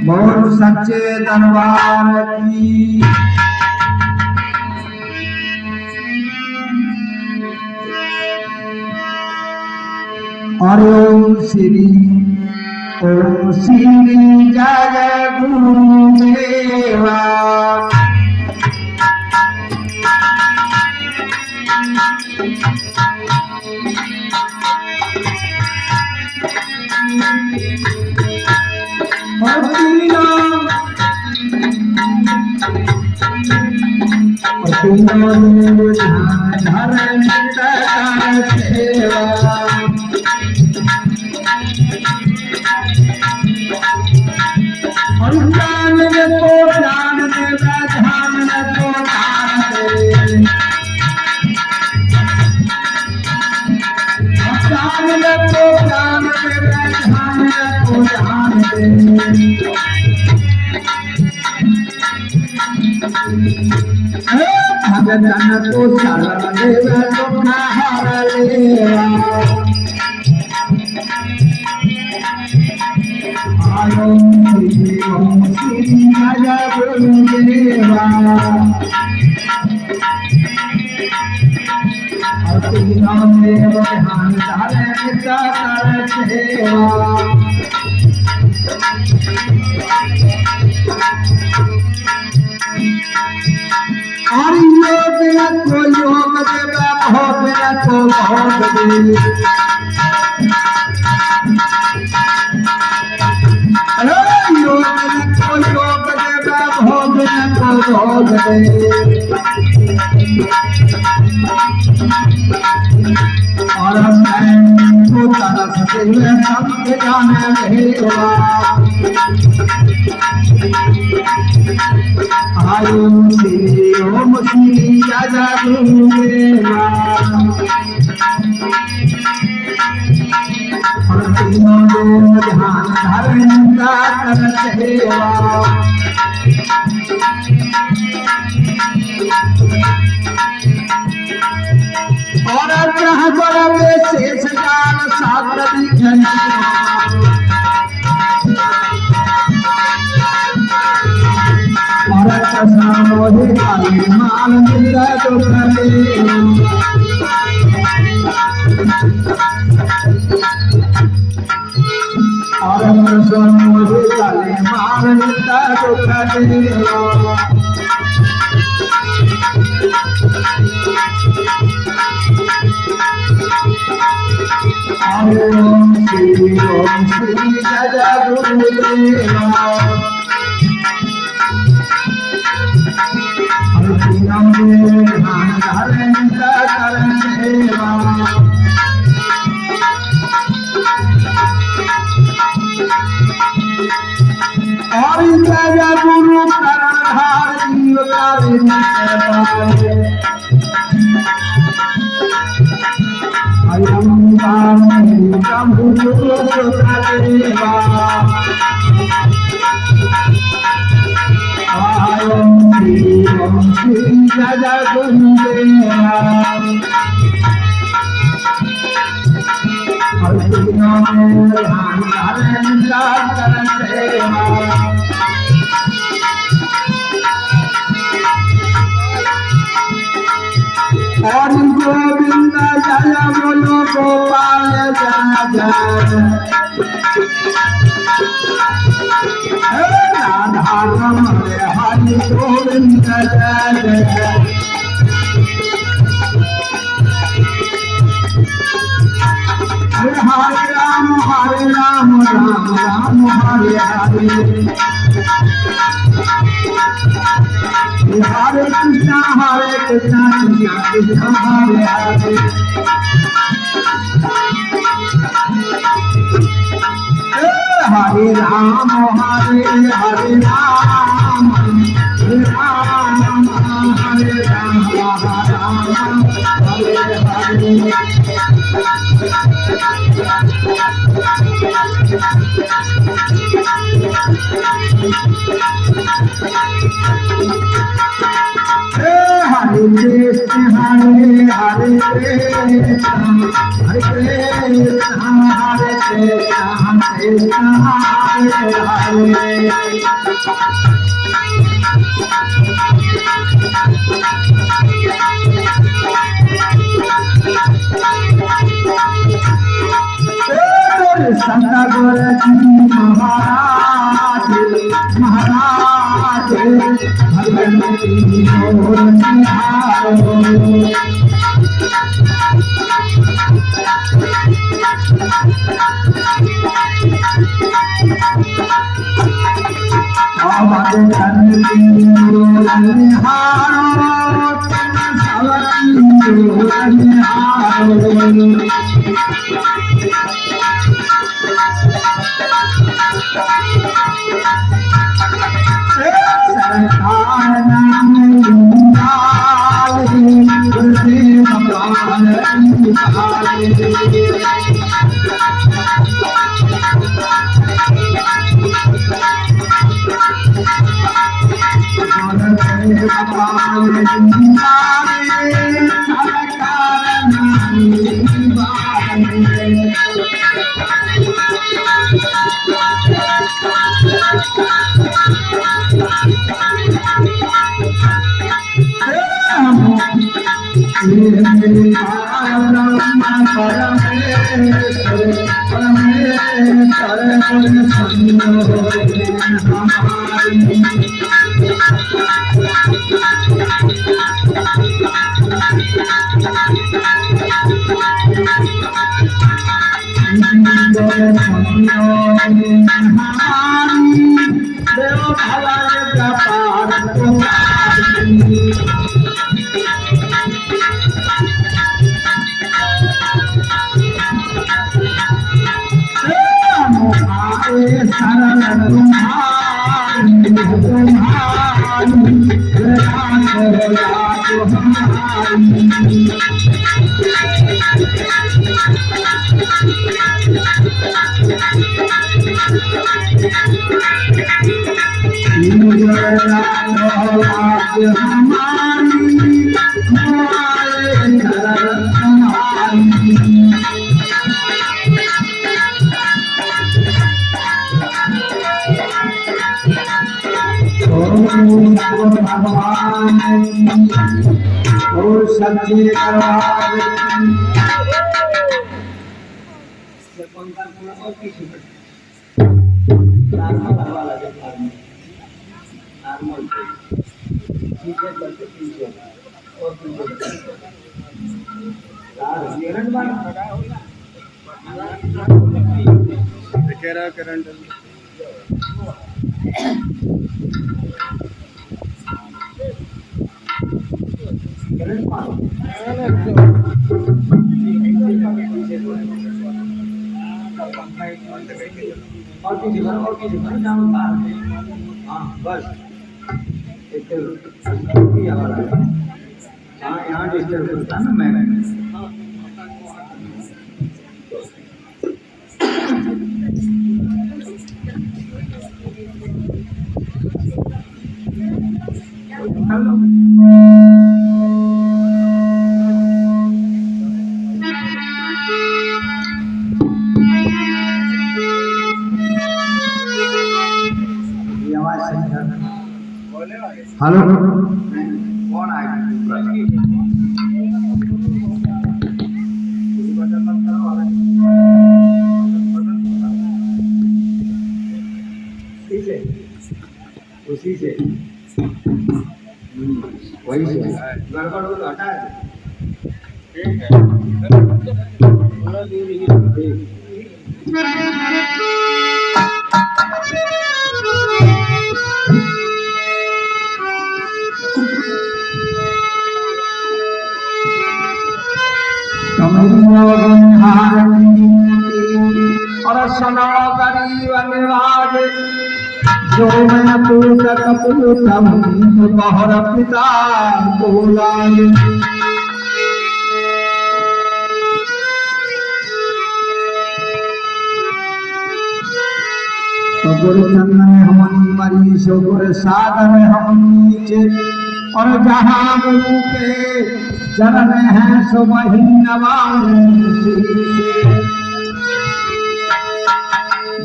बोल सच्चे दरबार की। और ओम श्री जय गुरुदेवा। भगतन को शरण देव दुख हर लेवा। ओम श्री जय गुरुदेवा। नाम देव ध्यान धारे पिता कर सेवा। और योग को योग देवा, भोग को भोग दे। योग को योग देवा, भोग को भोग दे। और को तरस दे सब जाने भेवा। ओम श्री जय गुरुदेवा। और तीनों ध्यान धारण कर सेवा। और ग्रह पर शेष काल सागर दिखन। मोहे काली माल मिला तो करे। और मोहे काली माल मिला तो करे। ओम श्री जय गुरुदेवा। और जय गुरु करणधारी ओम श्री जय गुरुदेवा। और तीनों ध्यान धारण कर सेवा। और गोविंद जय बोलो गोपाल जय जय। राधा रमण हरि गोविंद जय जय। हरे राम राम राम हरे हरे। हरे कृष्णा कृष्णा कृष्णा हरे हरे। हरे राम राम हरे राम हरे हरे। हरे कृष्ण हरे हरे कृष्ण हरे कृष्ण हरे हरे सतगुर जी महाराज महाराज भगवती मोर निहारो आवाज करती मोर निहारो भगवती मोर निहारो और सच्चे दरबार करंट और किसी हाँ बस हाँ यहाँ डिस्टर्ब होता है ना मैं हेलो कौन आएगा उसी से वही से गड़बड़ हो तो हटा ठीक और सुनो गरीब निवाज जो मैं पूत कपूतम बहर पिता बोलाय गुरु चंदन हम मरी सो गुरु सागर हम नीचे और जहाँ गुरु के चरण हैं सो वही नवारे।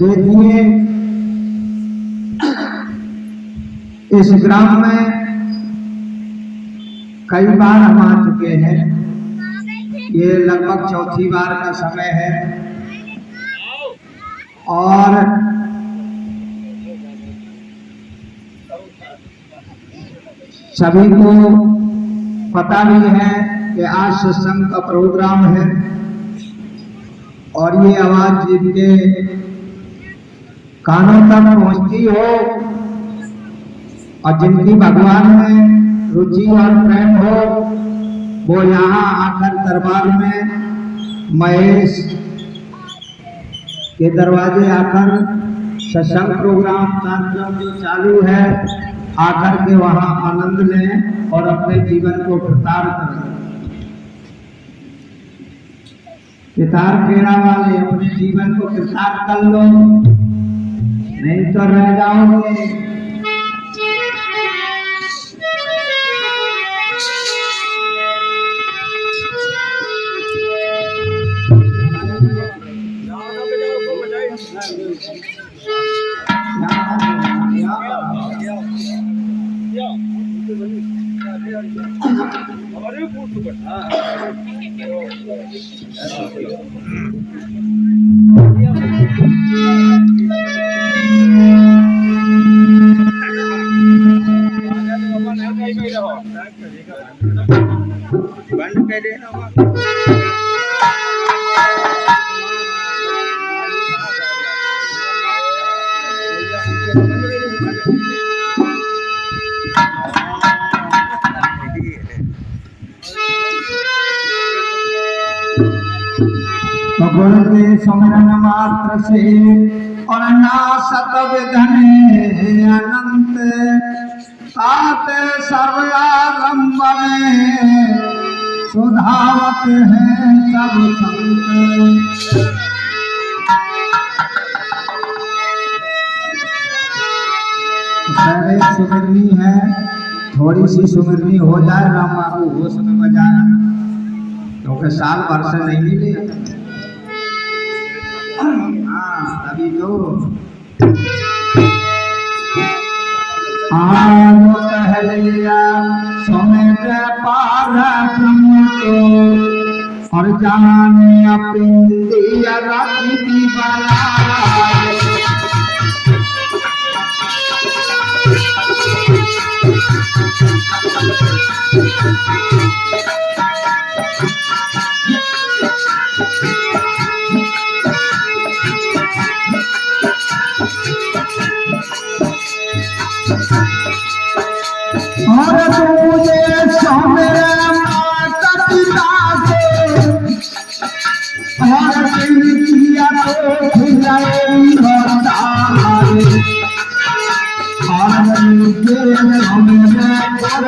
देखिए इस ग्राम में कई बार हम आ चुके हैं, ये लगभग चौथी बार का समय है और सभी को पता भी है कि आज सत्संग का प्रोग्राम है और ये आवाज जिनके कानों तक पहुंचती हो और जिनकी भगवान में रुचि और प्रेम हो वो यहाँ आकर दरबार में महेश के दरवाजे आकर सत्संग प्रोग्राम कार्यक्रम जो चालू है आकर के वहाँ आनंद लें और अपने जीवन को कृतार्थ करें। पितार पेड़ा वाले अपने जीवन को कृतार्थ कर लो, नहीं तो रह जाओगे। गुरु के सुमिरन मात्र से और नासत विधन अनंत सात सर्वारंभ में सुधावत है सब संत। पहले सुमिरनी है, थोड़ी सी सुमिरनी हो जाए राम बाबू होश में बजाना, क्योंकि साल भर से नहीं मिले। तभी तो आज पहलिया समेट पार ब्रह्म को और जाने अपनी राखी दीवाना। और तुझे सोमेरा माता पिता को और किया तो खिलाए बताए और मुझे सोमेरा कर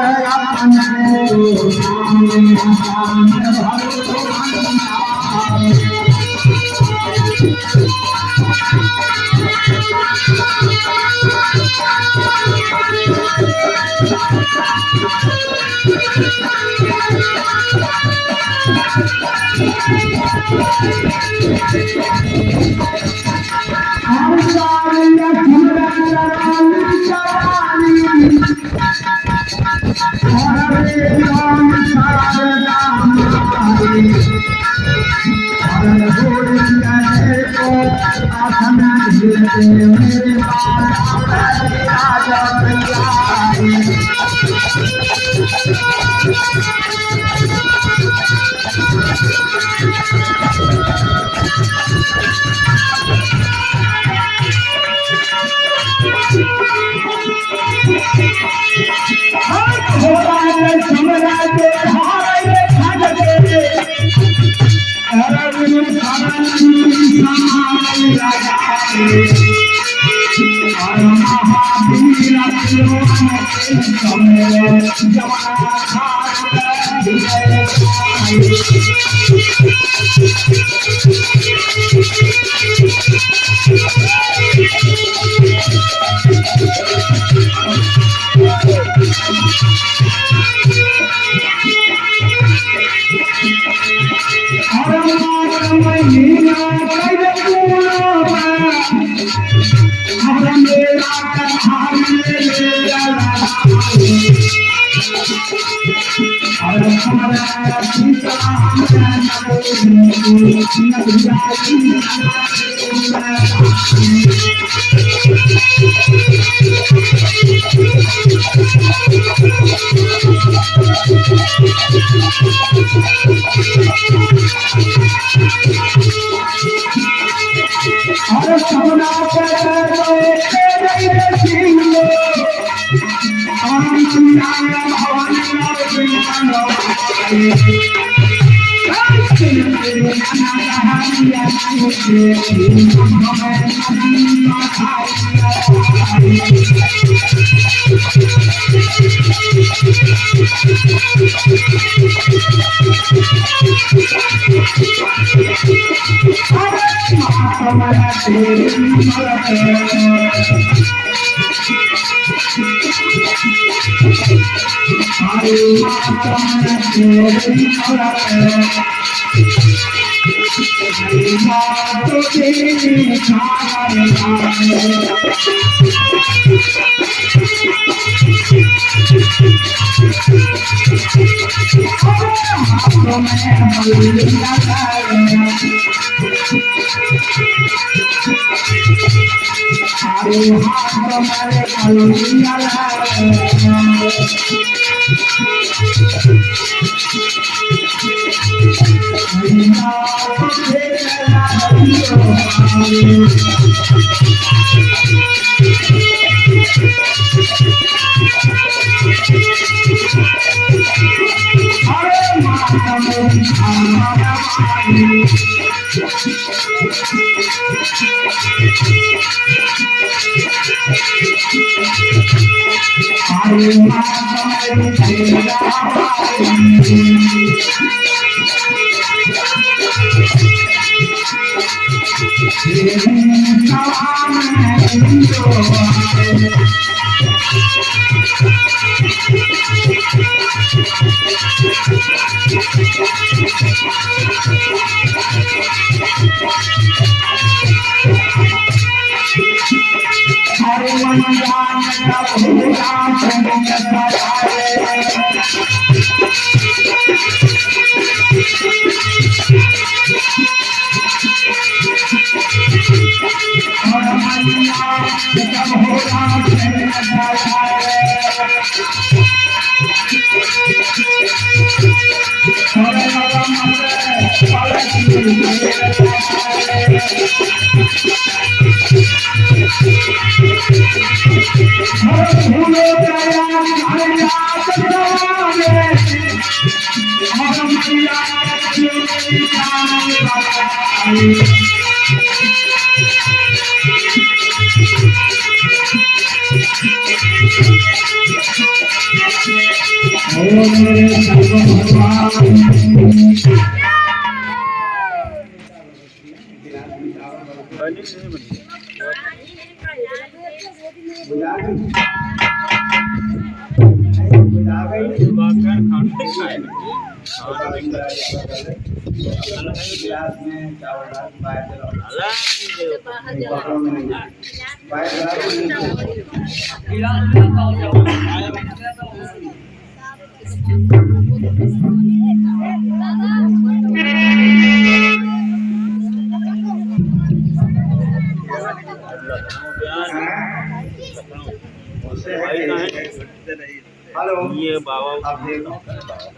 हेलो ये बाबा आप देखो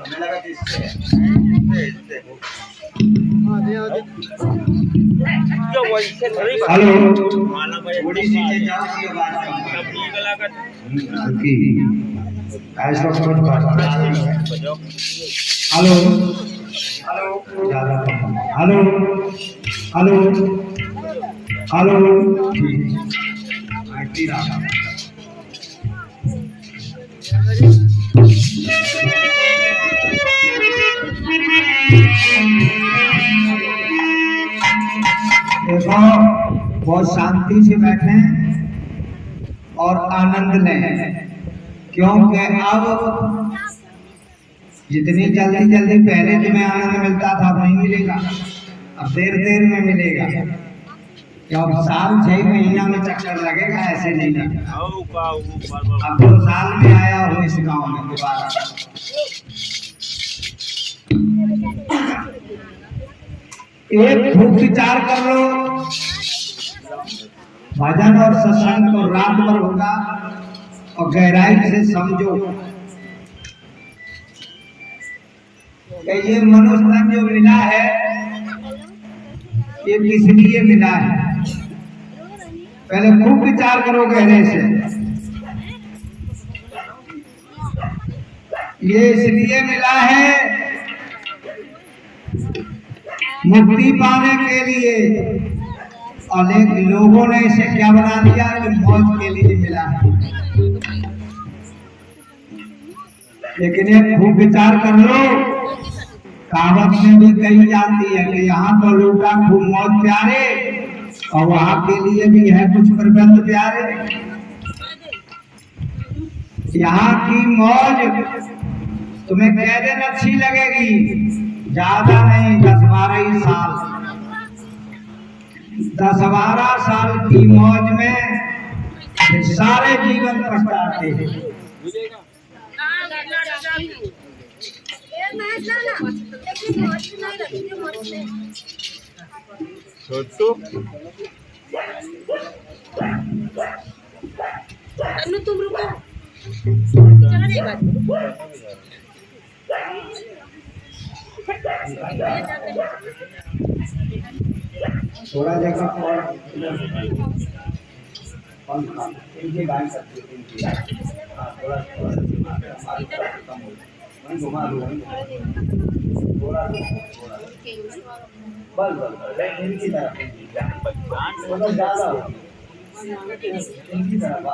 हमें लगा कि इससे हेलो थोड़ी सी नीचे जाओ उसके बाद की ऐसा समझ बात हेलो हेलो ज्यादा हेलो हेलो हेलो ठीक है देखो बहुत शांति से बैठे और आनंद लें, क्योंकि अब जितनी जल्दी जल्दी पहले तुम्हें आनंद मिलता था अब नहीं मिलेगा, अब देर देर में मिलेगा। क्या अब साल 6 महीना में चक्कर लगेगा? ऐसे नहीं लगेगा। अब 2 साल में आया हूँ इस गांव में दोबारा। एक खूब विचार कर लो, भजन और सत्संग तो रात भर होगा और गहराई से समझो कि ये मनुष्य तन जो मिला है ये किस लिए मिला है। पहले खूब विचार करो गहरे से। ये इसलिए मिला है मुक्ति पाने के लिए, और लोगों ने इसे क्या बना दिया कि मौज के लिए मिला है। लेकिन एक खूब विचार कर लो, कहावत में भी कही जाती है कि यहाँ तो लूटा खूब मौज प्यारे, और वहां के लिए भी है कुछ प्रबंध प्यारे। यहाँ की मौज तुम्हें कह दिन अच्छी लगेगी, ज्यादा नहीं, 10-12 साल। 10-12 साल की मौज में सारे जीवन पछताते हैं। तुम रुको, चला जाएगा। थोड़ा जगह और इनकी गाय सकते हो, इनकी थोड़ा घुमा दो, थोड़ा बस इनकी तरफ ज्यादा हो, इनकी तरफ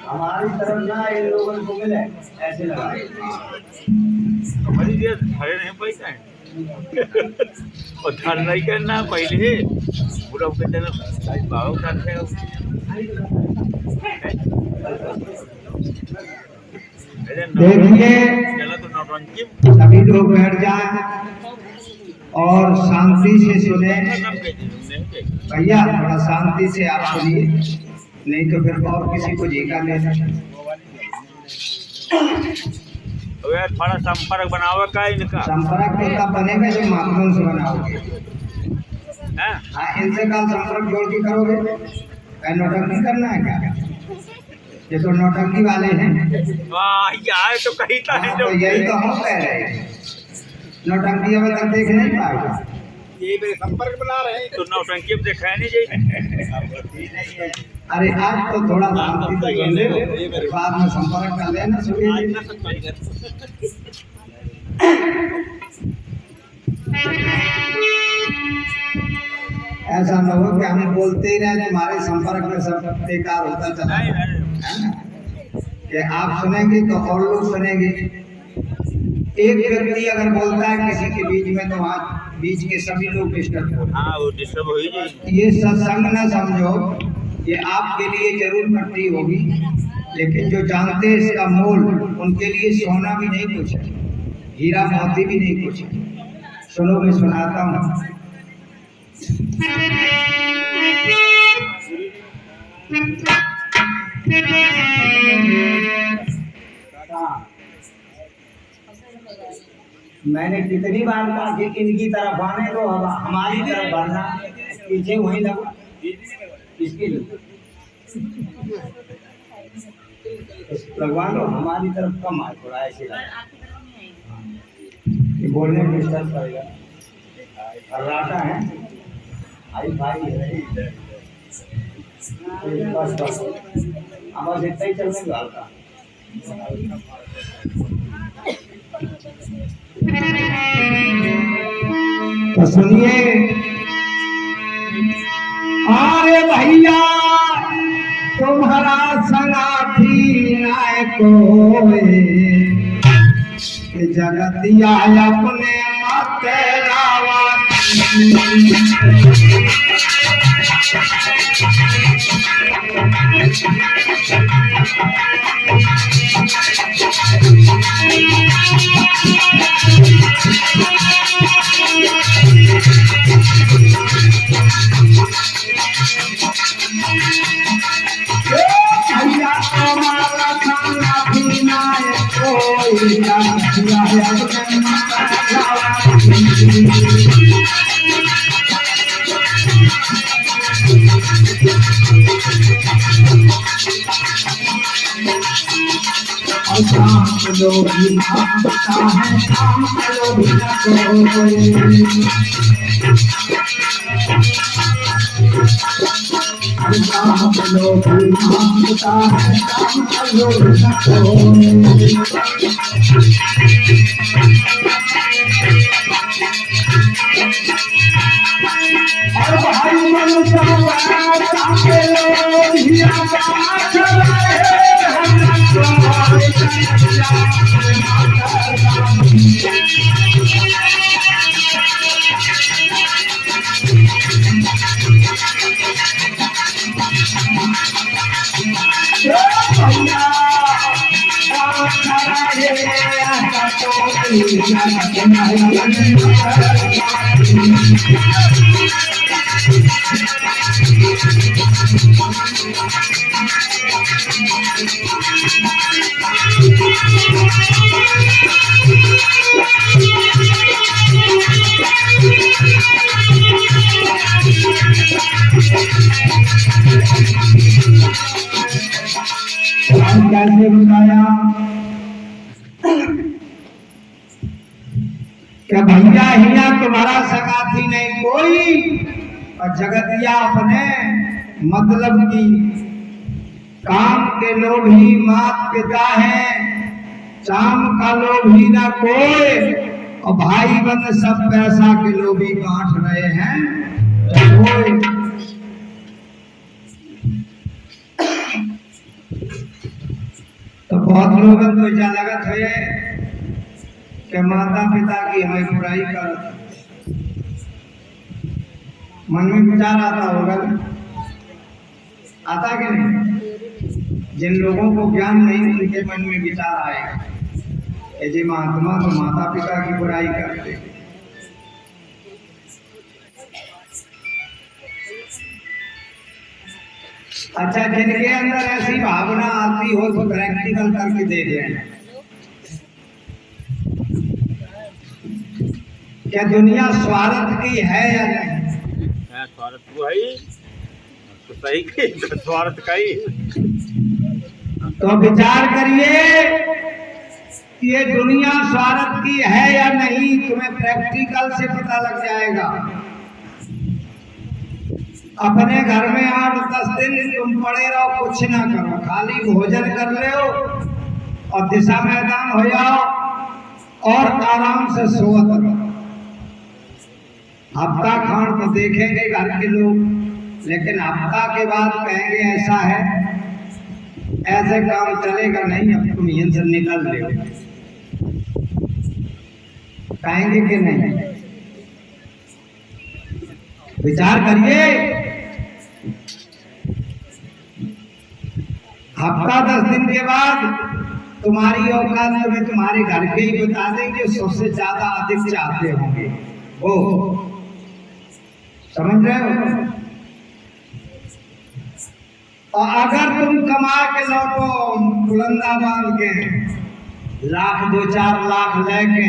हमारी तरफ ना इन लोगों को मिले ऐसे लगा हमारी देर खड़े नहीं पैसा है और धर नहीं करना पहले पूरा कहते ना भाव करते हो। देखिए चला तो नौटंकी सभी लोग बैठ जाए और शांति से सुने। भैया थोड़ा शांति से आप सुनिए, नहीं तो फिर और किसी को झेका लेना। यार थोड़ा संपर्क बनाओ का इनका संपर्क तो तब बनेगा जब माध्यम से बनाओगे। हाँ इनसे कल संपर्क जोड़ के करोगे। नौटंकी करना है क्या? ये तो नौटंकी वाले हैं। वाह यार तो कहीं तो यही तो हम कह रहे हैं, नौटंकी अभी तक देख नहीं पाएगा। ये मेरे संपर्क बना रहे हैं तो नौटंकी अब दिखाया नहीं जाए। अरे आज तो थोड़ा शांति से सुन ले, बाद में संपर्क कर लेना। ऐसा न हो कि हम बोलते ही रहे, तुम्हारे संपर्क में सब बेकार होता चला कि आप सुनेंगे तो और लोग सुनेंगे। एक व्यक्ति अगर बोलता है किसी के बीच में तो वहाँ बीच के सभी लोग डिस्टर्ब हो। हाँ वो डिस्टर्ब हो ही जाएगी। ये सत्संग न समझो, ये आपके लिए जरूर मट्टी होगी, लेकिन जो जानते हैं इसका मोल उनके लिए सोना भी नहीं कुछ है, हीरा मोती भी नहीं कुछ है। सुनो मैं सुनाता हूँ। मैंने कितनी बार कहा कि इनकी तरफ आने दो, हमारी तरफ बढ़ना, पीछे वही लगा इसके लिए लगवा लो, हमारी तरफ कम आए थोड़ा ऐसे लगा। बोलने में डिस्टर्ब करेगा, हर्राटा है, आई भाई है, बस बस बस इतना ही चलने का हल्का। तो सुनिए, अरे भैया तुम्हारा संगाती नाय कोई, जगतिया अपने तेरावा भैया हमारा खाना पीना है कोई ना और शाम को लोग भी मांगता है शाम को लोग भी ना कोई शाम को लोग भी मांगता है शाम को लोग भी ना कोई और भाई मन सब के लोग ही आवाज रहे कैसे बताया कि भैया हिया तुम्हारा सगाथी नहीं कोई और जगतिया अपने मतलब की काम के लोग ही मात पिता है चाम का लोग ही ना कोई और भाई बंद सब पैसा के लोग ही बांट रहे हैं तो कोई तो बहुत लोग तो ऐसा लगत है कि माता पिता की हमें बुराई कर मन में विचार आता होगा आता कि नहीं जिन लोगों को ज्ञान नहीं उनके मन में विचार आएगा कि जी महात्मा तो माता पिता की बुराई करते अच्छा जिनके अंदर ऐसी भावना आती हो तो प्रैक्टिकल करके देख लें क्या दुनिया स्वार्थ की है या नहीं स्वार्थ तो है तो सही की स्वार्थ का ही तो विचार करिए ये दुनिया स्वार्थ की है या नहीं तुम्हें प्रैक्टिकल से पता लग जाएगा अपने घर में 8-10 दिन तुम पड़े रहो कुछ ना करो खाली भोजन कर ले और दिशा मैदान हो जाओ और आराम से सोवत रहो हफ्ता खान तो देखेंगे घर के लोग लेकिन हफ्ता के बाद कहेंगे ऐसा है ऐसे काम चलेगा नहीं अब तुम यहीं से निकल रहे कहेंगे कि नहीं विचार करिए हफ्ता 10 दिन के बाद तुम्हारी औकात में तुम्हारे घर के ही बता देंगे सबसे ज्यादा अधिक चाहते होंगे वो समझ रहे हो और अगर तुम कमा के लौटो बुलंदा बांध के लाख 2-4 लाख लेके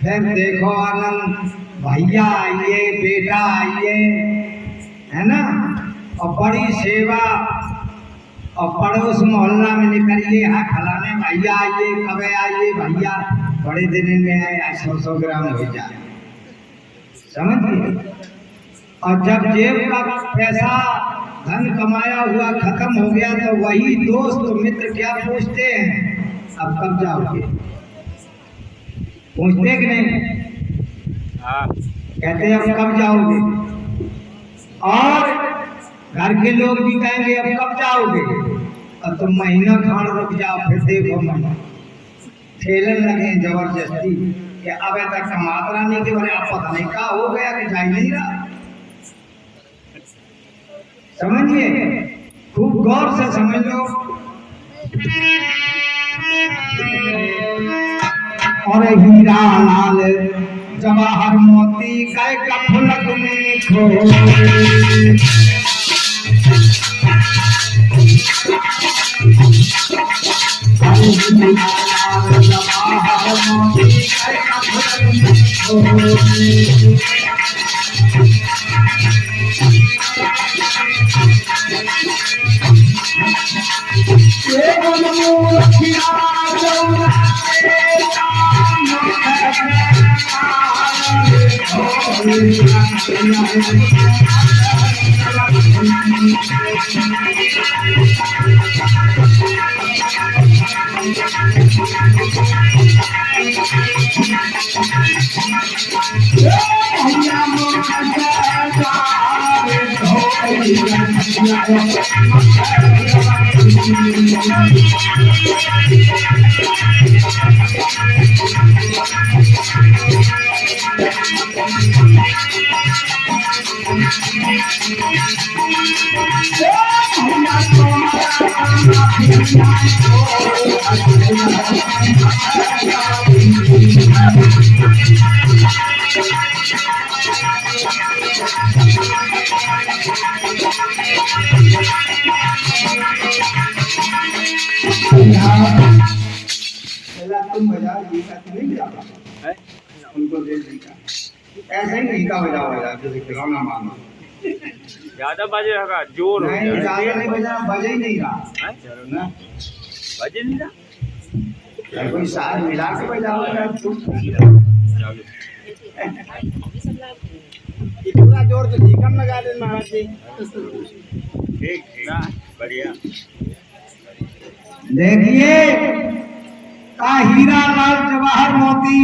फिर देखो आनंद भैया आइए बेटा आइए है ना और बड़ी सेवा और पड़ोस मोहल्ला में निकलिए हाँ खिलाने भैया आइए कब आइए भैया बड़े दिन में आए 100 ग्राम हो जाए समझिए और जब जेब का पैसा धन कमाया हुआ खत्म हो गया तो वही दोस्त मित्र क्या पूछते हैं अब कब जाओगे पूछते कि नहीं कहते हैं अब कब जाओगे और घर के लोग भी कहेंगे अब कब जाओगे और तुम महीना खान रुक जाओ फिर देखो महीना ठेलन लगे जबरदस्ती कि अब तक मात्रा नहीं के बारे आप पता नहीं क्या हो गया कि जाई नहीं रहा। समझिए, खूब गौर से समझ लो। और हीरा लाल जवाहर मोती काय का फुलक में खो, तुम बाजार जी का नहीं मिला उनको दे दी का ऐसा ही नहीं का बजा बजा जैसे खिलौना मानो ज्यादा बजे होगा जोर हो नहीं ज्यादा नहीं बजा बजे ही नहीं रहा ना बजे नहीं रहा कोई सार मिला के बजा इतना जोर तो ठीक हम लगा दे महाराज जी। ठीक ना बढ़िया। देखिए का हीरा लाल जवाहर मोती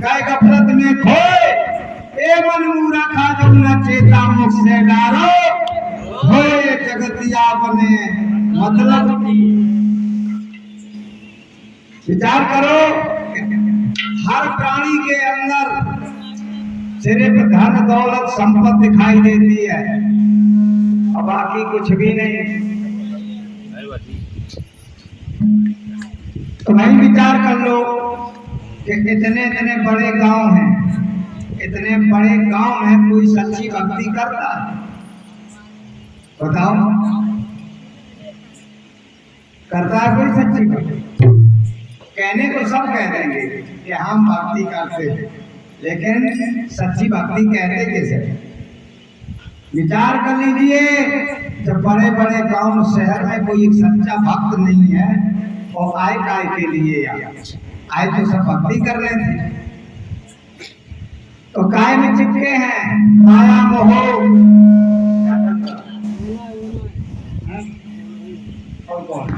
गाय गफलत में खोए, ए मन मूरा खा जो न चेता मुख से डारो, होए जगतिया बने मतलब। विचार करो, हर प्राणी के अंदर सिर्फ धन दौलत संपत्ति दिखाई देती है और बाकी कुछ भी नहीं। तो भाई विचार कर लो कि इतने इतने बड़े गांव हैं, इतने बड़े गांव में कोई सच्ची भक्ति करता है? बताओ, करता है कोई सच्ची भक्ति? कहने को सब कह देंगे कि हम भक्ति करते हैं, लेकिन सच्ची भक्ति कहते कैसे? विचार कर लीजिए, जब बड़े बड़े गांव शहर में कोई एक सच्चा भक्त नहीं है और आए काय के लिए आए तो सब भक्ति कर रहे थे, तो काय में चिपके हैं माया मोह। और कौन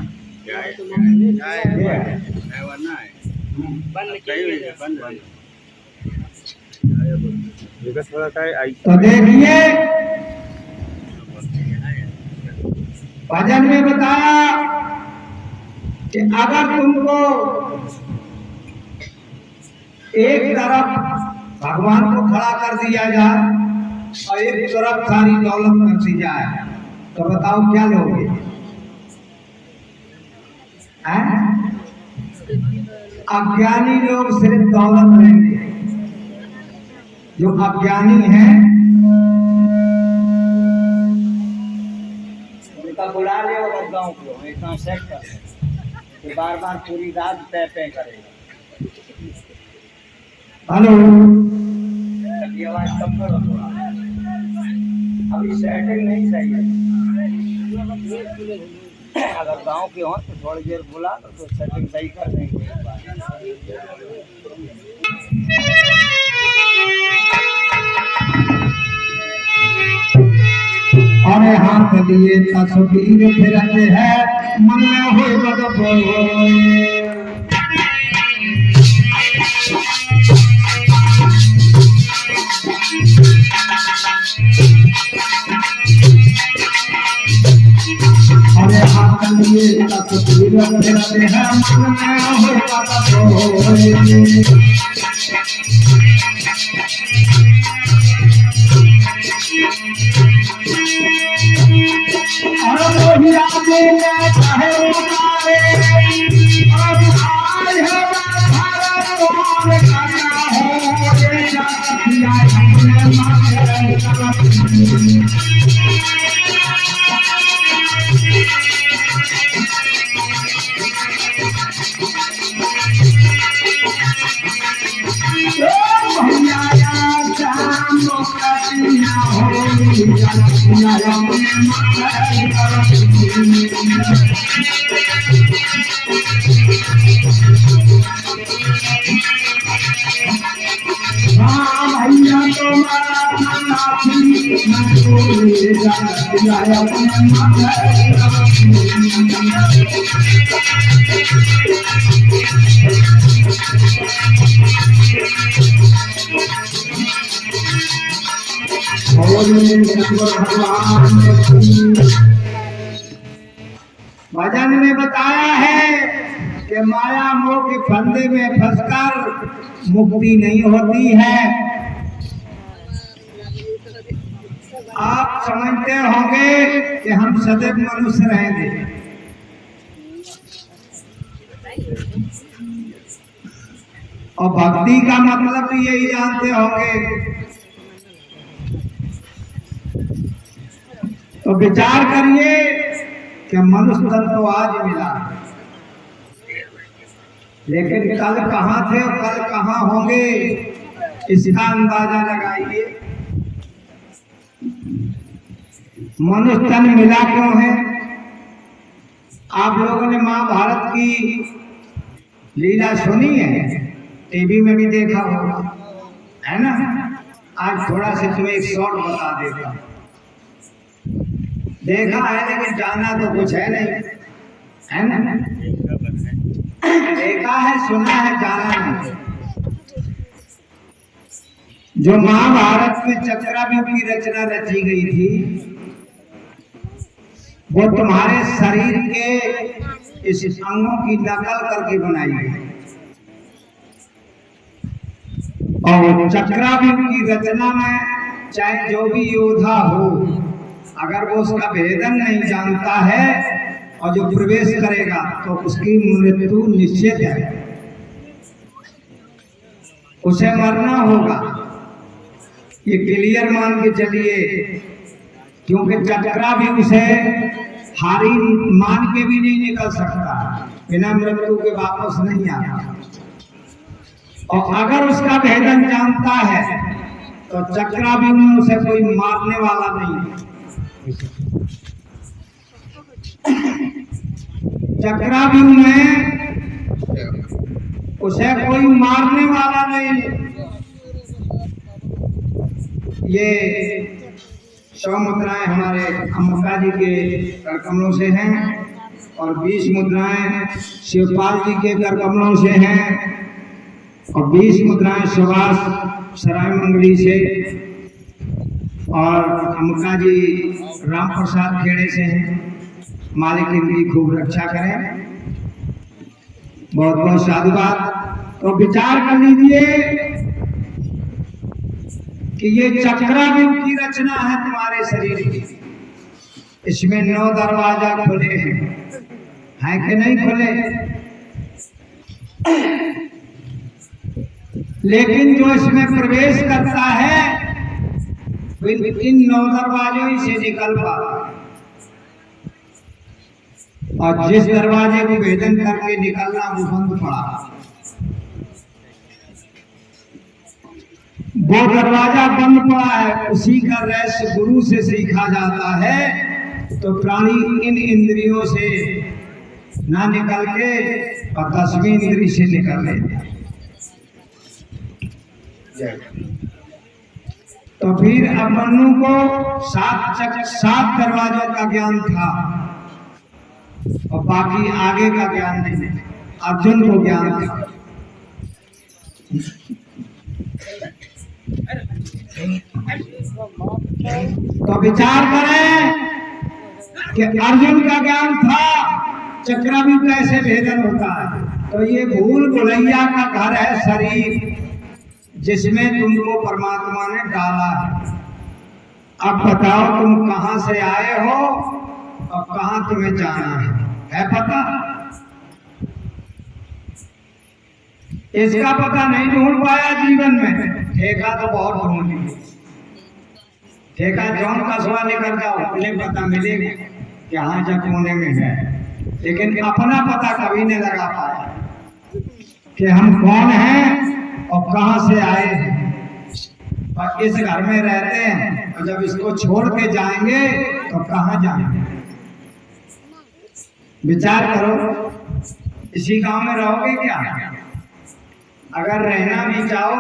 तो देखिए भजन में बताया कि अगर तुमको एक तरफ भगवान को खड़ा कर दिया जाए और एक तरफ सारी दौलत कर दी जाए तो बताओ क्या लोगे? अज्ञानी लोग सिर्फ दौलत लेंगे, जो अज्ञानी है उनका बुला ले और गाँव को इतना सेट कर बार बार पूरी रात तय तय करेगा। हेलो, आवाज कम करो थोड़ा, अभी सेटिंग नहीं सही है। अगर गांव के हो तो थोड़ी देर बुला लो तो सेटिंग सही कर देंगे। और हाथ लिए तस्वीर फिरते हैं मन में हुए बदबो, और हाथ लिए तस्वीर फिरते हैं मन में हुए बदबो। भजन में बताया है कि माया मोह के फंदे में फंसकर मुक्ति नहीं होती है। आप समझते होंगे कि हम सदैव मनुष्य रहेंगे, और भक्ति का मतलब भी यही जानते होंगे। तो विचार करिए कि मनुष्य तन तो आज मिला, लेकिन कल कहाँ थे और कल कहाँ होंगे, इसका अंदाजा लगाइए। मनुष्य तन मिला क्यों है? आप लोगों ने महाभारत की लीला सुनी है, टीवी में भी देखा होगा, है ना? आज थोड़ा सा तुम्हें एक शॉर्ट बता देता हूं। देखा है लेकिन जाना तो कुछ है नहीं, है ना? देखा है, सुना है, जाना नहीं। जो महाभारत में चक्रव्यूह की रचना रची गई थी, वो तुम्हारे शरीर के इस अंगों की नकल करके बनाई गई। और चक्रव्यूह की रचना में चाहे जो भी योद्धा हो, अगर वो उसका भेदन नहीं जानता है और जो प्रवेश करेगा तो उसकी मृत्यु निश्चित है, उसे मरना होगा। ये क्लियर मान के चलिए, क्योंकि चक्रव्यूह से हारी मान के भी नहीं निकल सकता, बिना मृत्यु के वापस नहीं आता। और अगर उसका भेदन जानता है तो चक्रव्यूह में उसे कोई मारने वाला नहीं। चक्रव्यूह में उसे कोई मारने वाला नहीं। ये 100 मुद्राएं हमारे अम्बिका जी के करकमलों से हैं और 20 मुद्राएं शिवपाल जी के करकमलों से हैं और 20 मुद्राएं सुभाष सराय मंगली से और अम्बिका जी राम प्रसाद खेड़े से हैं। मालिक इनकी खूब रक्षा करें। बहुत बहुत साधुवाद। तो विचार कर लीजिए कि ये चक्रव्यूह की रचना है तुम्हारे शरीर की। इसमें 9 दरवाजा खुले हैं कि नहीं खुले? लेकिन जो इसमें प्रवेश करता है इन 9 दरवाजों ही से निकल पाता है, और जिस दरवाजे को भेदन करके निकलना वो बंद पड़ा। वो दरवाजा बंद पड़ा है, उसी का रहस्य गुरु से सीखा जाता है। तो प्राणी इन इंद्रियों से ना निकल के और 10वीं इंद्री से निकल लेते हैं। तो फिर अमनु को 7 दरवाजों का ज्ञान था और बाकी आगे का ज्ञान नहीं। अर्जुन को ज्ञान था। तो विचार करें कि अर्जुन का ज्ञान था चक्रव्यूह कैसे भेदन होता है। तो ये भूल भुलैया का घर है शरीर, जिसमें तुमको परमात्मा ने डाला है। अब बताओ तुम कहां से आए हो और कहां तुम्हें जाना है पता? इसका पता नहीं ढूंढ पाया जीवन में। ठेका तो बहुत ढूंढ लिया, ठेका जौन कसवा लेकर जाओ उन्हें पता मिलेगा कि हाँ जब कोने में है, लेकिन अपना पता कभी नहीं लगा पाया कि हम कौन हैं और कहां से आए हैं। और इस घर में रहते हैं और जब इसको छोड़ के जाएंगे तो कहां जाएंगे? विचार करो, इसी गांव में रहोगे क्या? अगर रहना भी चाहो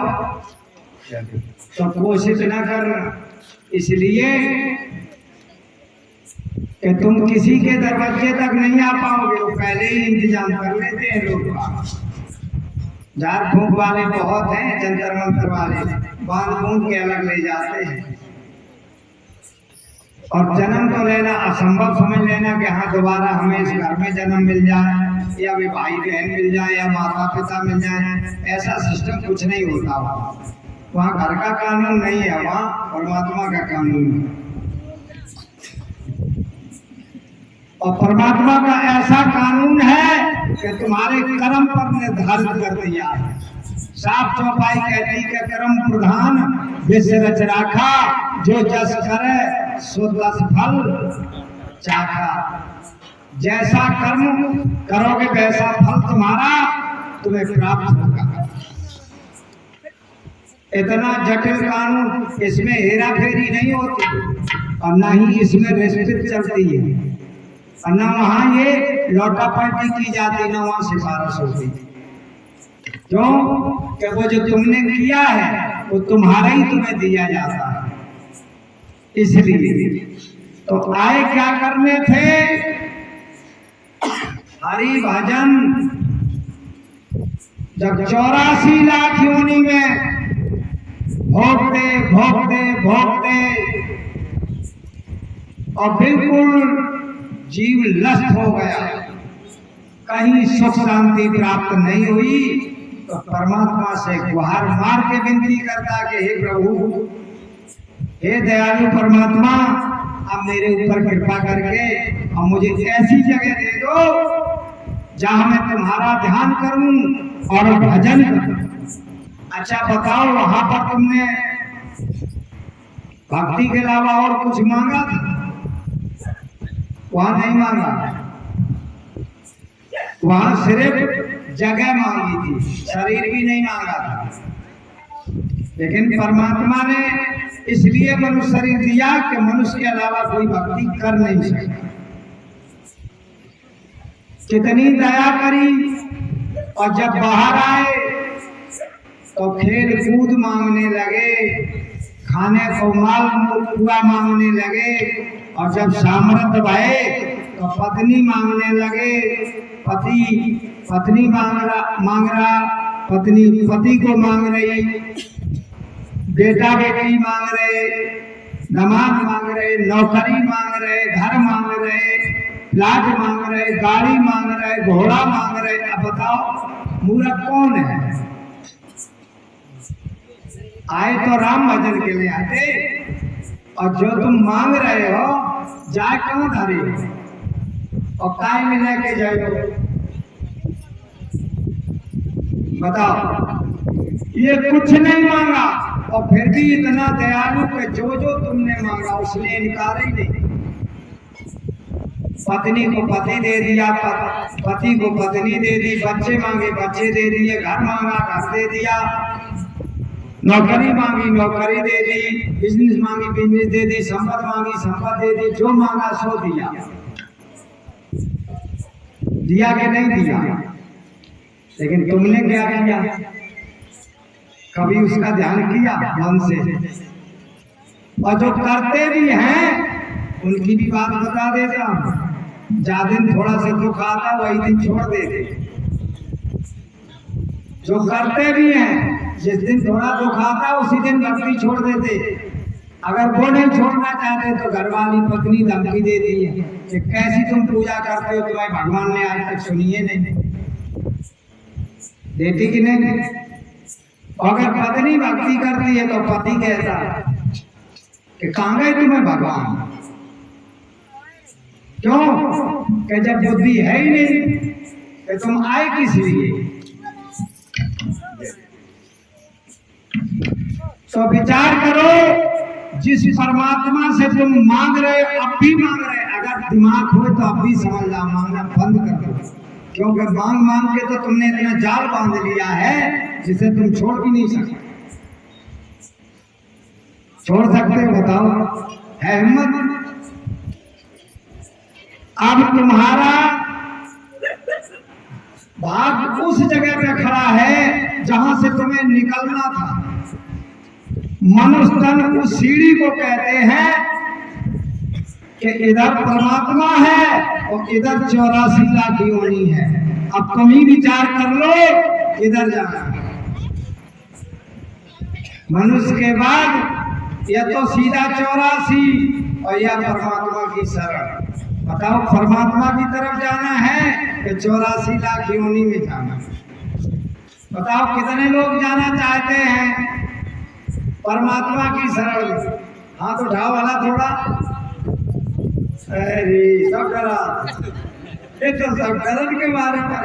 तो कोशिश न करना, इसलिए कि तुम किसी के दरवाजे तक नहीं आ पाओगे। वो पहले ही इंतजाम कर लेते हैं लोग। झाड़ फूंक वाले बहुत हैं, जंतर मंतर वाले बांध बूंद के अलग ले जाते हैं। और जन्म तो लेना असंभव समझ लेना कि हाँ दोबारा हमें इस घर में जन्म मिल जाए या भी भाई बहन मिल जाए या माता पिता मिल जाए, ऐसा सिस्टम कुछ नहीं होता। वहाँ घर का कानून नहीं है, वहाँ परमात्मा का कानून है। और परमात्मा का ऐसा कानून है कि तुम्हारे कर्म पर निर्धारित कर दिया है। साफ चौपाई कहती के कर्म प्रधान विश्व रच राखा, जो जस करे सो तस फल चाखा। जैसा कर्म करोगे वैसा फल तुम्हारा तुम्हें प्राप्त होगा। इतना जटिल कानून, इसमें हेरा फेरी नहीं होती और ना ही इसमें रिश्वत चलती है और ना वहाँ ये लौटा पलटी की जाती, ना वहाँ सिफारिश होती। क्यों? कि वो जो तुमने किया है वो तुम्हारा ही तुम्हें दिया जाता है। इसलिए तो आए क्या करने थे? हरि भजन। जब 84 लाख योनि में भोगते भोगते भोगते और बिल्कुल जीव लस्त हो गया, कहीं सुख शांति प्राप्त नहीं हुई, तो परमात्मा से गुहार मार के विनती करता कि हे प्रभु, हे दयालु परमात्मा, अब मेरे ऊपर कृपा करके और मुझे ऐसी जगह दे दो जहां मैं तुम्हारा ध्यान करूं और भजन करूं। अच्छा बताओ, वहां पर तुमने भक्ति के अलावा और कुछ मांगा था? वहां नहीं मांगा, वहां सिर्फ जगह मांगी थी, शरीर भी नहीं मांगा था। लेकिन परमात्मा ने इसलिए मनुष्य शरीर दिया कि मनुष्य के अलावा कोई भक्ति कर नहीं सकता। कितनी दया करी, और जब बाहर आए तो खेल कूद मांगने लगे, खाने को माल पुआ मांगने लगे, और जब सामर्थ्य भये तो पत्नी मांगने लगे। पत्नी मांग रहा, पत्नी पति को मांग रही, बेटा बेटी मांग रहे, नमाज मांग रहे, नौकरी मांग रहे, घर मांग रहे, प्लाट मांग रहे, गाड़ी मांग रहे, घोड़ा मांग रहे। अब बताओ मूर्ख कौन है? आए तो राम भजन के लिए आते, और जो तुम मांग रहे हो जाए क्यों धरे और काय में लेके जाओ? बताओ, ये कुछ नहीं मांगा और फिर भी इतना दयालु कि जो जो तुमने मांगा उसने इनकार ही नहीं। पत्नी को पति दे दिया, पति को पत्नी दे दी, बच्चे मांगे बच्चे दे दिए, घर मांगा घर दे दिया, नौकरी मांगी नौकरी दे दी, बिजनेस मांगी बिजनेस दे दी, संपत्ति मांगी संपत्ति दे दी, जो मांगा सो दिया। दिया कि नहीं दिया? लेकिन तुमने क्या किया? कभी उसका ध्यान किया मन से? और जो करते भी हैं उनकी भी बात बता देता हूं। जा दिन थोड़ा सा दुख आता वही दिन छोड़ देते। जो करते भी हैं जिस दिन थोड़ा दुख आता उसी दिन भक्ति छोड़ देते। अगर वो नहीं छोड़ना चाहते तो घरवाली पत्नी धमकी देती है कि कैसी तुम पूजा करते हो, तुम्हें भगवान ने आज तक सुनिए नहीं। देती कि नहीं? अगर पत्नी भक्ति करती है तो पति कहता कि कहाँ गए तुम्हें भगवान, क्यों कि जब बुद्धि है ही नहीं कि तुम आए किस लिए। तो विचार करो, जिस परमात्मा से तुम मांग रहे अब भी मांग रहे, अगर दिमाग हो तो अब भी समझ लो मांगना बंद कर दो, क्योंकि मांग मांग के तो तुमने इतना जाल बांध लिया है जिसे तुम छोड़ भी नहीं सकते। छोड़ सकते हो बताओ, है हिम्मत? अब तुम्हारा भाग उस जगह पे खड़ा है जहां से तुम्हें निकलना था। मनुष्य तन उस सीढ़ी को कहते हैं कि इधर परमात्मा है और इधर 84 लाख योनि है। अब तुम ही विचार कर लो किधर जाना है। मनुष्य के बाद या तो सीधा 84 और या परमात्मा की शरण। बताओ परमात्मा की तरफ जाना है कि 84 लाख योनि में जाना है? बताओ कितने लोग जाना चाहते हैं परमात्मा की शरण में? हाथ उठाओ वाला थोड़ा। अरे सब डरा, ये तो सब डरन के बारे में।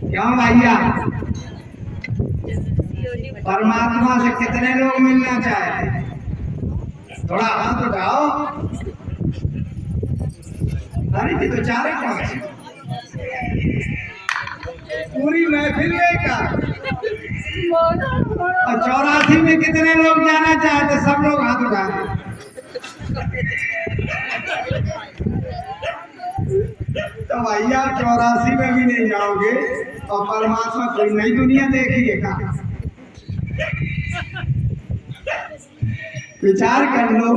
क्यों भैया, परमात्मा से कितने लोग मिलना चाहते हैं? थोड़ा हाथ उठाओ। अरे ये तो 4-5 पूरी महफिल में का। और 84 में कितने लोग जाना चाहते? सब लोग हाथ उठा दे। तो भैया 84 में भी नहीं जाओगे और परमात्मा कोई नई दुनिया देखिए का? विचार कर लो।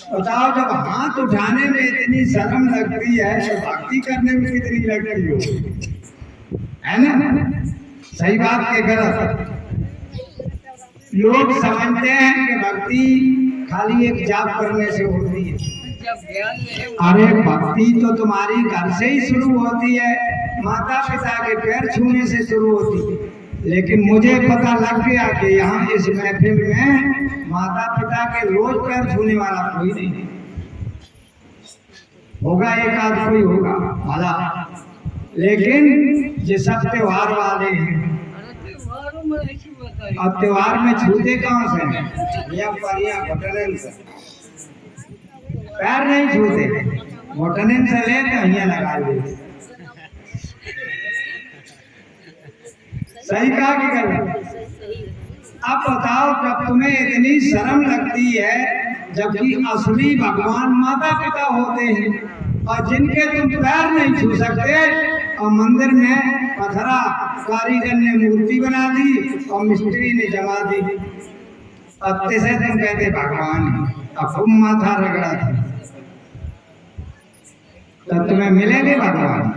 बताओ जब हाथ उठाने में इतनी शर्म लगती है तो भक्ति करने में कितनी लगती हो, है ना? सही बात के गलत? लोग समझते हैं कि भक्ति खाली एक जाप करने से होती है। अरे भक्ति तो तुम्हारी घर से ही शुरू होती है, माता पिता के पैर छूने से शुरू होती है। लेकिन मुझे पता लग गया कि यहाँ इस महफिल में माता पिता के रोज पैर छूने वाला कोई नहीं होगा। एक आध कोई होगा भला, लेकिन ये सब त्योहार वाले हैं। अब त्योहार में छूते कहाँ से? या परिया घुटने से पैर नहीं छूते, घुटने से ले तो यहाँ लगा ले। सही कहा कि गलत? अब बताओ जब तुम्हें इतनी शर्म लगती है, जबकि असली भगवान माता पिता होते हैं और जिनके तुम पैर नहीं छू सकते, और मंदिर में पथरा कारीगर ने मूर्ति बना दी और मिस्त्री ने जमा दी, अब से तुम कहते भगवान। अब खूब माथा रगड़ा था, तब तुम्हें मिलेंगे भगवान?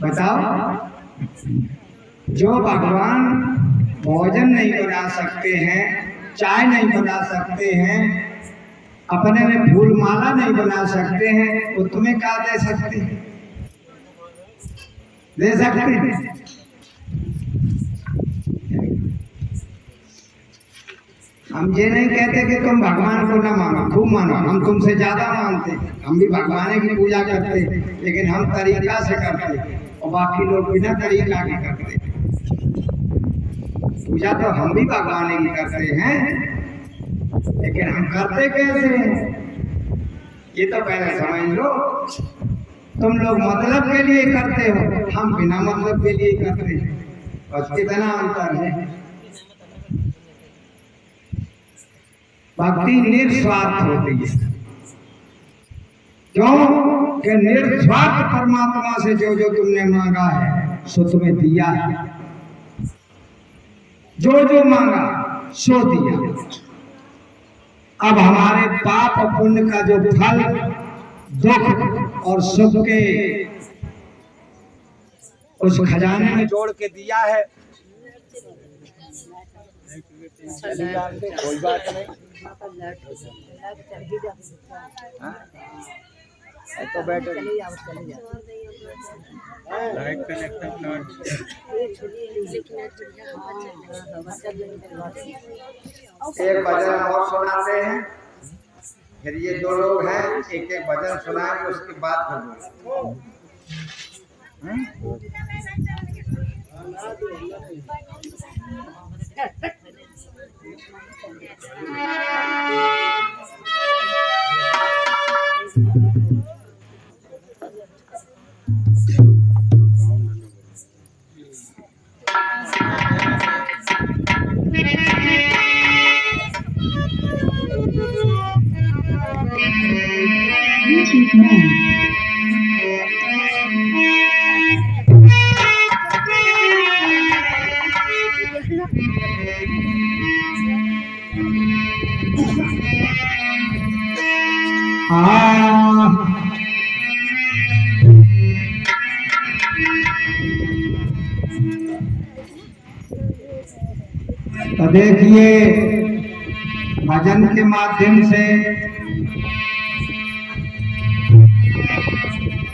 बताओ, जो भगवान भोजन नहीं बना सकते हैं, चाय नहीं बना सकते हैं, अपने में फूल माला नहीं बना सकते हैं, वो तुम्हें क्या दे सकते हैं? दे सकते हैं? हम ये नहीं कहते कि तुम भगवान को ना मानो, खूब मानो, हम तुमसे ज्यादा मानते, हम भी भगवान की पूजा करते, लेकिन हम तरीका से करते और बाकी लोग बिना तरीका के करते। पूजा तो हम भी भगवान की करते हैं, लेकिन हम करते कैसे हैं ये तो पहले समझ लो। तुम लोग मतलब के लिए करते हो, हम बिना मतलब के लिए करते हैं, बस कितना अंतर है। भक्ति निस्वार्थ होती है, क्यों कि निस्वार्थ परमात्मा से जो जो तुमने मांगा है सो तुम्हें दिया है, जो जो मांगा सो दिया। अब हमारे पाप और पुण्य का जो फल दुख और सुख के उस खजाने में जोड़ के दिया है, कोई बात नहीं। तो बैठो चले जाओ चले जाओ। लाइट कनेक्शन एक भजन और सुनाते हैं, फिर ये दो लोग हैं, एक एक भजन सुनाएंगे, उसके बाद फिर तो देखिए भजन के माध्यम से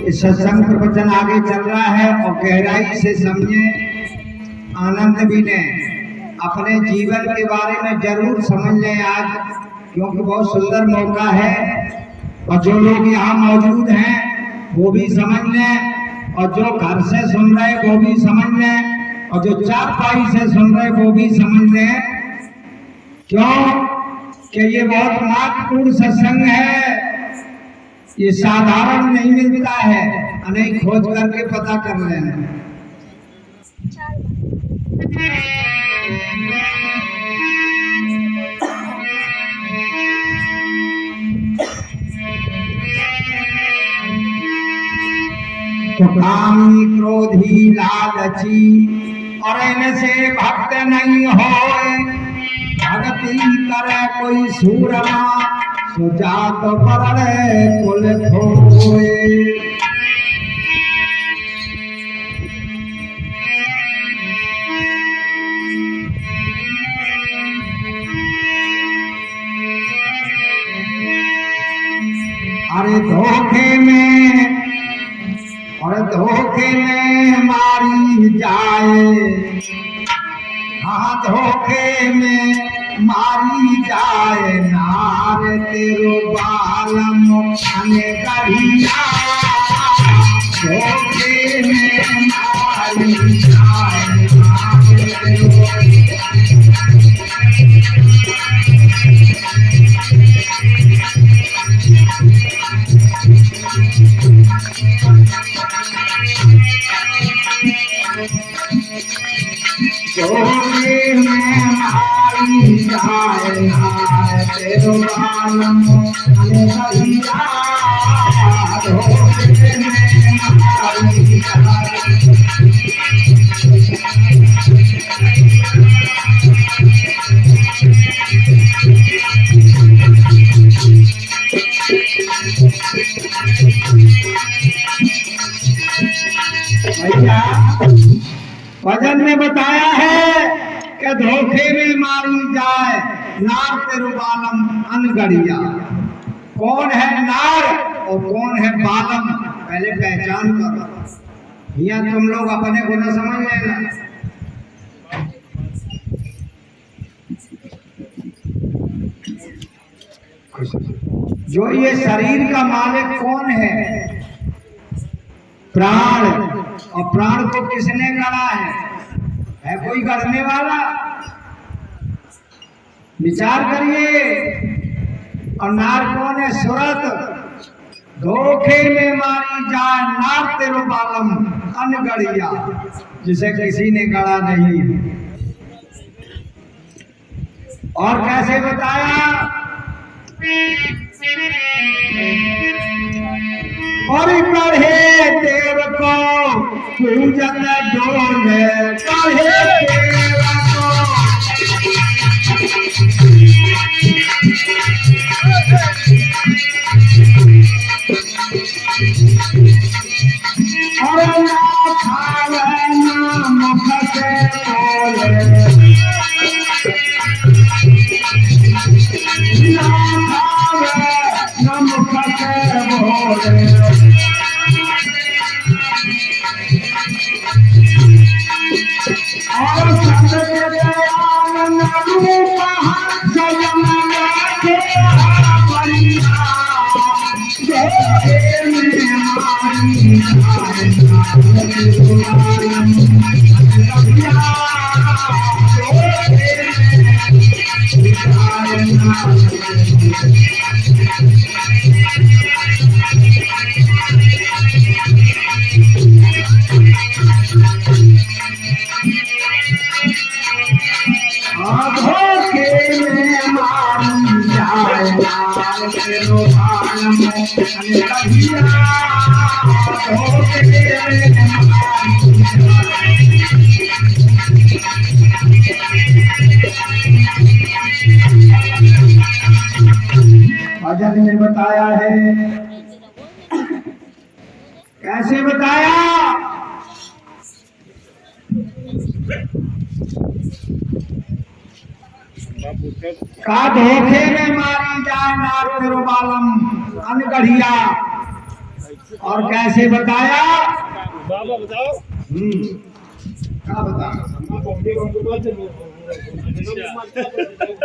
इस सत्संग प्रवचन आगे चल रहा है और गहराई से समझे। आनंद भी ने अपने जीवन के बारे में जरूर समझ लें आज, क्योंकि बहुत सुंदर मौका है। और जो लोग यहाँ मौजूद हैं वो भी समझ लें, और जो घर से सुन रहे वो भी समझ लें, और जो चारपाई से सुन रहे वो भी समझ लें। क्यों कि ये बहुत महत्वपूर्ण सत्संग है, ये साधारण नहीं मिलता है, अनेक खोज करके पता कर लेना। तो कामी क्रोधी लालची और इनसे भक्त नहीं होए, भक्ति करे कोई सूरमा, सुजात परड़े कुल खोए। अरे धोखे में मारी जाए, हाँ धोखे में मारी जाए, नार तेरो बालम अने करिया, धोखे में मारी जाए, नार तेरो। धोखे में मारी जाए, नार तेरो बालम अने करिया, धोखे में मारी जाए। भैया भजन में बताया है कि धोखे में मारी जाए, नार तेरो बालम अनगढ़िया। कौन है नार और कौन है बालम, पहले पहचान करो। यहाँ तुम लोग अपने को न समझ लेना। जो ये शरीर का मालिक कौन है? प्राण। और प्राण को किसने गढ़ा है कोई गढ़ने वाला? विचार करिए। और नार कौन है? सूरत। धोखे में मारी जाए, नार तेरो बालम अनगढ़िया, जिसे किसी ने गढ़ा नहीं। और कैसे बताया? और कढ़े देव को पूजन डोले, कढ़े देव को और ना खावे ना मुख से बोले, ना खावे ना मुख से बोले। भजन में बताया है, कैसे बताया? का धोखे में मारी जाए नार तेरो बालम अनगढ़िया। और कैसे बताया? बाबा बताओ। क्या बता?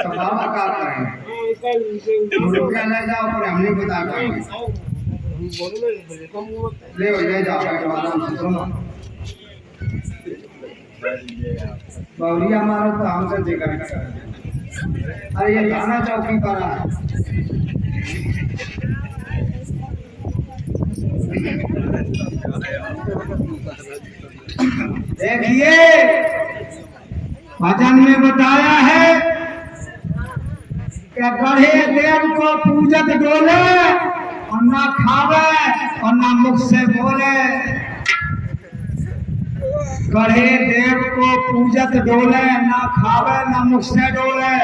बाबा का रुपया ले जाओ पर हम नहीं बता पाएंगे। ले जाओ सुनो, बौरिया मारो तो हमसे जिक्र। अरे ये थाना चौकी पर है। देखिए भजन में बताया है कि गढ़े देव को पूजत डोले और ना खावे और ना मुख से बोले। गढ़े देव को पूजत डोले, ना खावे ना मुख से डोले,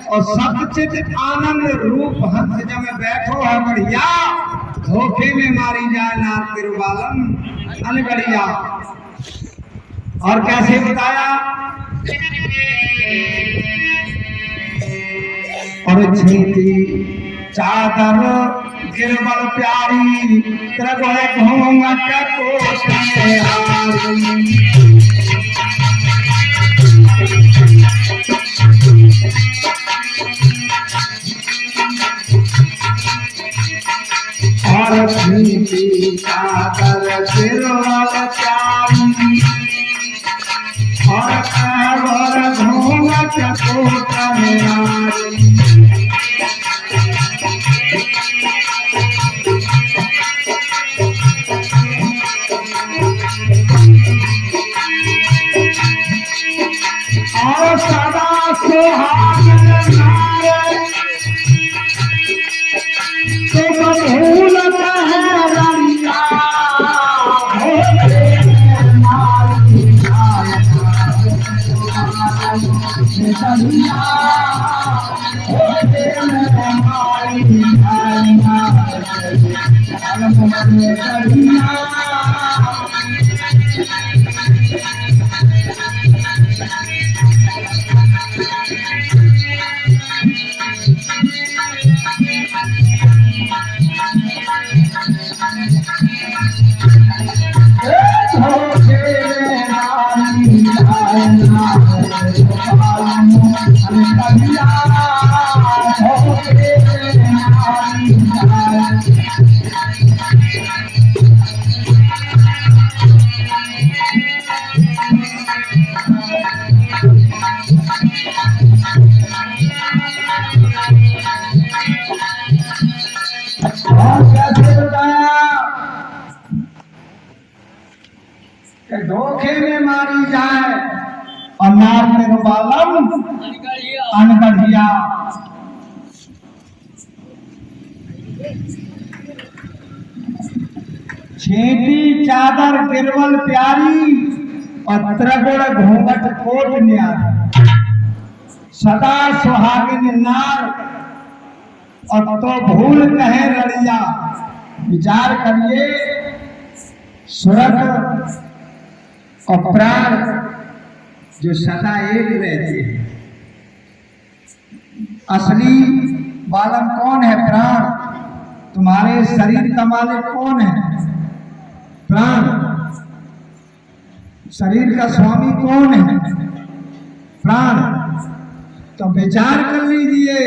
और सतचित आनंद रूप हंस जब बैठो है बढ़िया। धोखे में मारी जाए नाथ तिरुबालम अनगढ़िया। और कैसे बताया? और छीती चादर गिरबल प्यारी, त्रिगुण घूंघट कोट में हारी। और छीती चादर गिरबल प्यारी, और त्रिगुण घूंघट कोट में हारी। और सदा सुहागन नारे तुम भूलत है रंगा। धोखे में मारी जाए और नार तिरुबालम अनगढ़िया। छेटी चादर गिरवल प्यारी, और त्रिगुण घूंघट कोट न्यारी। सदा सुहागिन नार और तो भूल कहे रड़िया। विचार करिए, स्वर्ग और प्राण जो सदा एक रहते हैं। असली बालम कौन है? प्राण। तुम्हारे शरीर का मालिक कौन है? प्राण। शरीर का स्वामी कौन है? प्राण। तो विचार कर लीजिए।